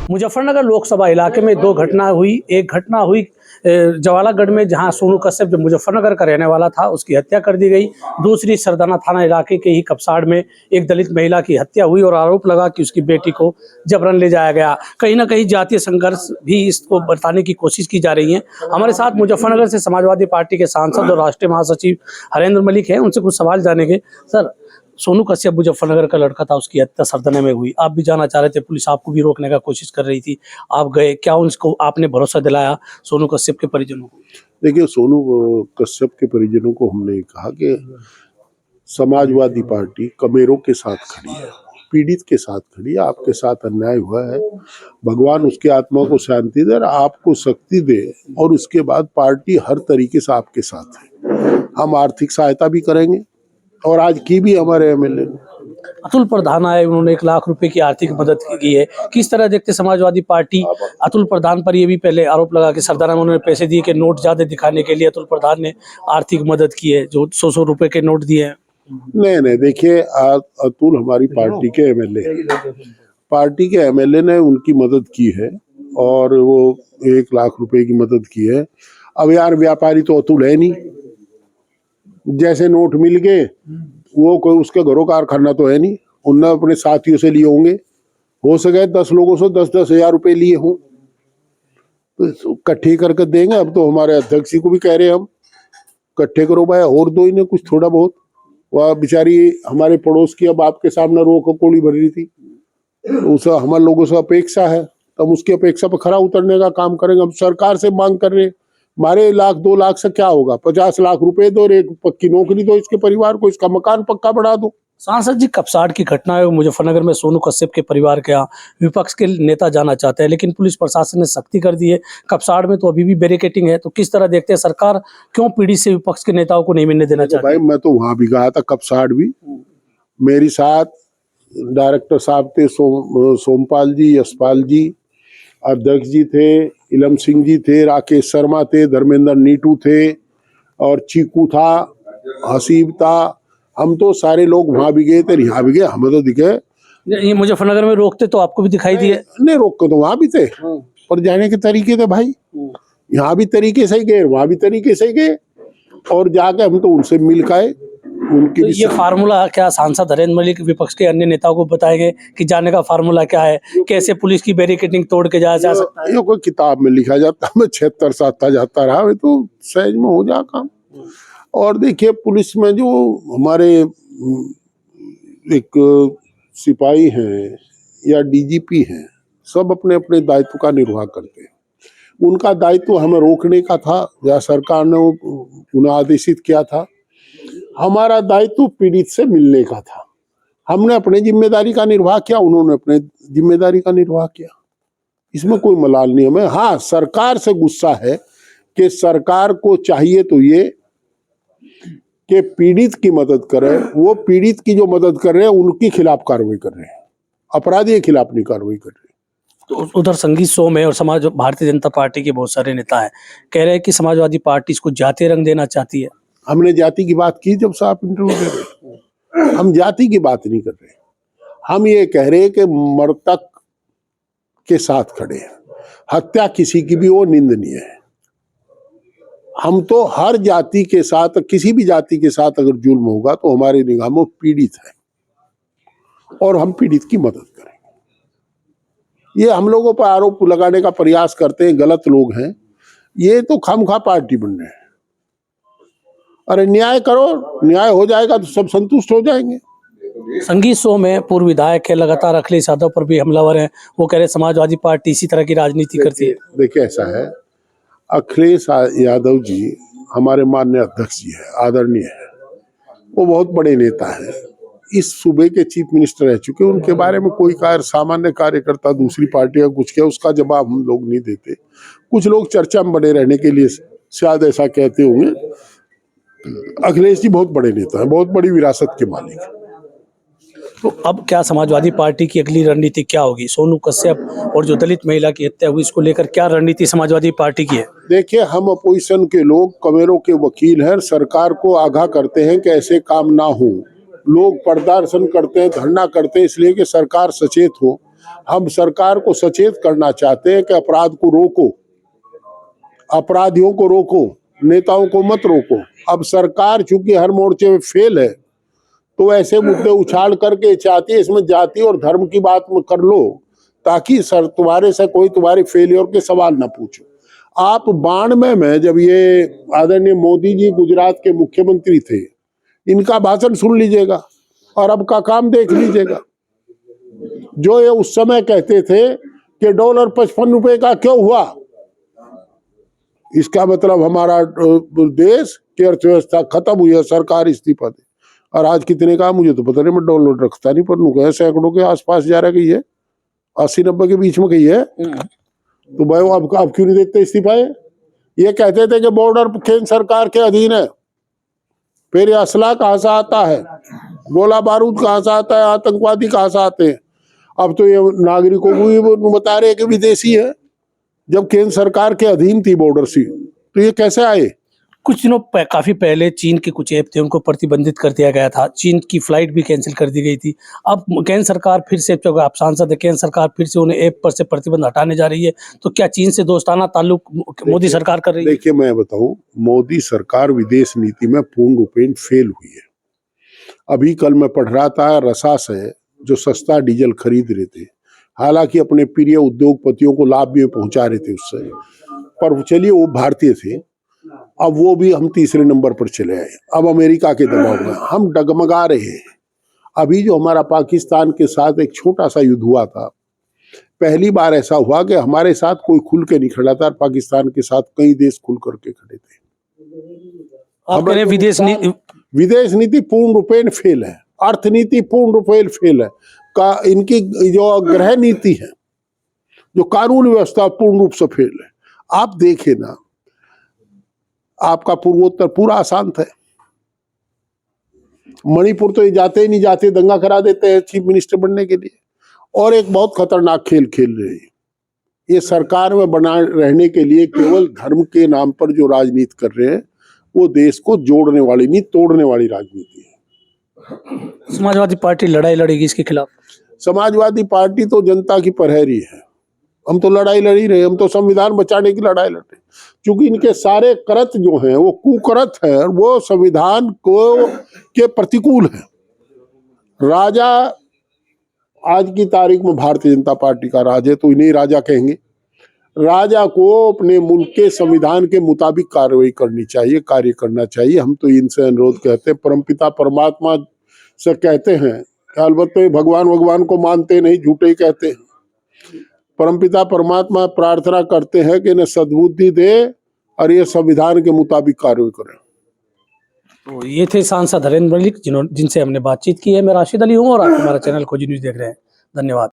मुजफ्फरनगर लोकसभा इलाके में दो घटना हुई। एक घटना हुई जवालागढ़ में, जहां सोनू कश्यप जो मुजफ्फरनगर का रहने वाला था उसकी हत्या कर दी गई। दूसरी सरदाना थाना इलाके के ही कपसाड़ में एक दलित महिला की हत्या हुई और आरोप लगा कि उसकी बेटी को जबरन ले जाया गया। कहीं ना कहीं जातीय संघर्ष भी इसको बताने की कोशिश की जा रही है। हमारे साथ मुजफ्फरनगर से समाजवादी पार्टी के सांसद और राष्ट्रीय महासचिव हरेंद्र मलिक हैं, उनसे कुछ सवाल जानेंगे। सर, सोनू कश्यप मुजफ्फरनगर का लड़का था, उसकी हत्या सरदने में हुई। आप भी जाना चाह रहे थे, पुलिस आपको भी रोकने का कोशिश कर रही थी, आप गए, क्या उनको आपने भरोसा दिलाया सोनू कश्यप के परिजनों को? देखिए, सोनू कश्यप के परिजनों को हमने कहा कि समाजवादी पार्टी कमेरों के साथ खड़ी है, पीड़ित के साथ खड़ी है। आपके साथ अन्याय हुआ है, भगवान उसकी आत्मा को शांति दे, आपको शक्ति दे, और उसके बाद पार्टी हर तरीके से आपके साथ है। हम आर्थिक सहायता भी करेंगे और आज की भी हमारे एमएलए अतुल प्रधान आए, उन्होंने 1 लाख रुपए की आर्थिक मदद की है। किस तरह देखते समाजवादी पार्टी अतुल प्रधान पर? ये भी पहले आरोप लगा कि सरदाना में उन्होंने पैसे दिए कि नोट ज्यादा दिखाने के लिए अतुल प्रधान ने आर्थिक मदद की है, जो 100 रुपए के नोट दिए हैं। नहीं, देखिए, अतुल हमारी पार्टी के एमएलए ने उनकी मदद की है और वो 1 लाख रुपए की मदद की है। अब यार, व्यापारी तो अतुल है नहीं, जैसे नोट मिल गए, वो कोई उसके घरों कारखाना तो है नहीं, उनने अपने साथियों से लिए होंगे, हो सके 10 लोगों से 10-10 हजार रुपए लिए हों, तो इकट्ठे करके देंगे। अब तो हमारे अध्यक्ष जी को भी कह रहे हैं हम, इकट्ठे करो भाई, और दो इन्हें कुछ थोड़ा बहुत। वह बेचारी हमारे पड़ोस की अब आपके सामने रो कोड़ी भर रही थी, उसे हमारे लोगों से अपेक्षा है, तब उसकी अपेक्षा पर खरा उतरने का काम करेंगे। हम सरकार से मांग कर रहे हैं, हमारे 1-2 लाख से क्या होगा, 50 लाख रुपए दो और एक पक्की नौकरी दो इसके परिवार को, इसका मकान पक्का बढ़ा दो। सांसद जी, कपसाड़ की घटना है मुजफ्फरनगर में, सोनू कश्यप के परिवार के यहाँ विपक्ष के नेता जाना चाहते हैं, लेकिन पुलिस प्रशासन ने सख्ती कर दी है। कपसाड़ में तो अभी भी बैरिकेटिंग है, तो किस तरह देखते हैं, सरकार क्यों पीड़ित से विपक्ष के नेताओं को नहीं मिलने देना चाहती? भाई, मैं तो वहां भी गया था, कपसाड़ भी। मेरे साथ डायरेक्टर साहब थे, सोमपाल जी, यशपाल जी, अध्यक्ष जी थे, इलम सिंह जी थे, राकेश शर्मा थे, धर्मेंद्र नीटू थे, और चीकू था, हसीब था। हम तो सारे लोग वहां भी गए थे, यहाँ भी गए, हमें तो दिखे। ये मुजफ्फरनगर में रोकते तो आपको भी दिखाई दिए? नहीं, रोक के तो वहां भी थे, और जाने के तरीके थे भाई, यहाँ भी तरीके से ही गए, वहां भी तरीके से ही गए, और जाके हम तो उनसे मिल के उनकी तो ये फार्मूला क्या सांसद हरेंद्र मलिक विपक्ष के अन्य नेताओं को बताएंगे कि जाने का फार्मूला क्या है, कैसे पुलिस की बैरिकेडिंग तोड़ के जाया जा सकता है? ये कोई किताब में लिखा जाता, मैं 76 साता जाता रहा, तो सहज में हो जा काम। और देखिए, पुलिस में जो हमारे एक सिपाही हैं या डीजीपी हैं, सब अपने अपने दायित्व का निर्वाह करते हैं। उनका दायित्व हमें रोकने का था, या सरकार ने उन्हें आदेशित किया था। हमारा दायित्व पीड़ित से मिलने का था। हमने अपनी जिम्मेदारी का निर्वाह किया, उन्होंने अपने जिम्मेदारी का निर्वाह किया, इसमें कोई मलाल नहीं हमें। हाँ, सरकार से गुस्सा है कि सरकार को चाहिए तो ये कि पीड़ित की मदद करे, वो पीड़ित की जो मदद कर रहे हैं उनके खिलाफ कार्रवाई कर रहे हैं, अपराधी के खिलाफ नहीं कार्रवाई कर रहे। तो उधर संगीत शो में और भारतीय जनता पार्टी के बहुत सारे नेता हैं, कह रहे हैं कि समाजवादी पार्टी इसको जातीय रंग देना चाहती है। हमने जाति की बात की जब से आप इंटरव्यू दे रहे, हम जाति की बात नहीं कर रहे। हम ये कह रहे हैं कि मृतक के साथ खड़े हैं, हत्या किसी की भी वो निंदनीय है। हम तो हर जाति के साथ, किसी भी जाति के साथ अगर जुल्म होगा तो हमारे निगाह में पीड़ित है, और हम पीड़ित की मदद करेंगे। ये हम लोगों पर आरोप लगाने का प्रयास करते हैं, गलत लोग हैं ये, तो खामखा पार्टी बन रहे हैं। अरे न्याय करो, न्याय हो जाएगा तो सब संतुष्ट हो जाएंगे। संगीत शो में पूर्व विधायक है, लगातार अखिलेश यादव पर भी हमलावर हैं, वो कह रहे समाजवादी पार्टी इसी तरह की राजनीति करती है। देखिए, ऐसा है, अखिलेश यादव जी हमारे माननीय अध्यक्ष जी है, आदरणीय है, वो बहुत बड़े नेता है, इस सूबे के चीफ मिनिस्टर रह चुके। उनके बारे में कोई सामान्य कार्यकर्ता दूसरी पार्टी का कुछ किया, उसका जवाब हम लोग नहीं देते। कुछ लोग चर्चा में बने रहने के लिए शायद ऐसा कहते होंगे। अखिलेश जी बहुत बड़े नेता हैं, बहुत बड़ी विरासत के मालिक हैं। तो अब क्या समाजवादी पार्टी की अगली रणनीति क्या होगी? सोनू कश्यप और जो दलित महिला की हत्या हुई, इसको लेकर क्या रणनीति समाजवादी पार्टी की है? देखिए, हम अपोजिशन के लोग कमेरों के वकील हैं, सरकार को आगाह करते हैं कि ऐसे काम ना हो। लोग प्रदर्शन करते हैं, धरना करते हैं, इसलिए कि सरकार सचेत हो। हम सरकार को सचेत करना चाहते हैं कि अपराध को रोको, अपराधियों को रोको, नेताओं को मत रोको। अब सरकार चूंकि हर मोर्चे में फेल है, तो ऐसे मुद्दे उछाल करके चाहती है इसमें जाति और धर्म की बात में कर लो, ताकि सर तुम्हारे से कोई तुम्हारे फेलियर के सवाल ना पूछो। आप 92 में जब ये आदरणीय मोदी जी गुजरात के मुख्यमंत्री थे, इनका भाषण सुन लीजिएगा और अब का काम देख लीजिएगा। जो ये उस समय कहते थे कि डॉलर 55 रुपए का क्यों हुआ, इसका मतलब हमारा देश की अर्थव्यवस्था खत्म हुई है, सरकार इस्तीफा दे। और आज कितने का मुझे तो पता नहीं, मैं डॉलर रखता नहीं, पर सैकड़ों के आसपास जा रहा गई है, 80-90 के बीच में गई है। तो भाई वो अब क्यों नहीं देते इस्तीफा? ये कहते थे कि बॉर्डर केंद्र सरकार के अधीन है, फिर असला कहाँ से आता है, गोला बारूद कहाँ से आता है, आतंकवादी कहाँ से आते हैं। अब तो ये नागरिकों को भी बता रहे हैं कि विदेशी है, जब केंद्र सरकार के अधीन थी बॉर्डर सी, तो ये कैसे आए? कुछ दिनों काफी पहले चीन के कुछ ऐप थे, उनको प्रतिबंधित कर दिया गया था, चीन की फ्लाइट भी कैंसिल कर दी गई थी। अब केंद्र सरकार फिर से, तो आप सांसद है, केंद्र सरकार फिर से उन्हें ऐप पर से प्रतिबंध हटाने जा रही है, तो क्या चीन से दोस्ताना ताल्लुक मोदी सरकार कर रही है? देखिए मैं बताऊं, मोदी सरकार विदेश नीति में पूर्ण रूपेण फेल हुई है। अभी कल मैं पढ़ रहा था, रसा से जो सस्ता डीजल खरीद रहे थे, हालांकि अपने प्रिय उद्योगपतियों को लाभ भी पहुंचा रहे थे उससे, पर चलिए वो भारतीय थे, अब वो भी हम तीसरे नंबर पर चले आए। अब अमेरिका के दबाव में हम डगमगा रहे हैं। अभी जो हमारा पाकिस्तान के साथ एक छोटा सा युद्ध हुआ था, पहली बार ऐसा हुआ कि हमारे साथ कोई खुल के नहीं खड़ा था, पाकिस्तान के साथ कई देश खुल करके खड़े थे। आप कह रहे हैं विदेश नीति पूर्ण रूपेण फेल है, अर्थनीति पूर्ण रूपेण फेल है, का इनकी जो गृह नीति है, जो कानून व्यवस्था पूर्ण रूप से फेल है। आप देखें ना, आपका पूर्वोत्तर पूरा अशांत है। मणिपुर तो ये जाते ही नहीं जाते, दंगा करा देते हैं चीफ मिनिस्टर बनने के लिए, और एक बहुत खतरनाक खेल खेल रहे हैं। ये सरकार में बना रहने के लिए केवल धर्म के नाम पर जो राजनीति कर रहे हैं, वो देश को जोड़ने वाली नहीं, तोड़ने वाली राजनीति है। समाजवादी पार्टी लड़ाई लड़ेगी इसके खिलाफ? समाजवादी पार्टी तो जनता की परहेरी है, हम तो लड़ाई लड़ ही रहे, हम तो संविधान बचाने की लड़ाई लड़ रहे, क्योंकि इनके सारे करत जो हैं वो कुकरत है और वो संविधान को के प्रतिकूल है। राजा आज की तारीख में भारतीय जनता पार्टी का राज है, तो इन्हें राजा कहेंगे। राजा को अपने मुल्क के संविधान के मुताबिक कार्रवाई करनी चाहिए, कार्य करना चाहिए। हम तो इनसे अनुरोध कहते हैं, परमपिता परमात्मा से कहते हैं, अलबत्ते भगवान को मानते नहीं, झूठे ही कहते हैं। परमपिता परमात्मा प्रार्थना करते हैं कि इन्हें सद्बुद्धि दे और ये संविधान के मुताबिक कार्य करें। तो ये थे सांसद हरेंद्र मलिक, जिनसे हमने बातचीत की है। मैं राशिद अली हूँ और आप हमारा चैनल खोजी न्यूज़ देख रहे हैं। धन्यवाद।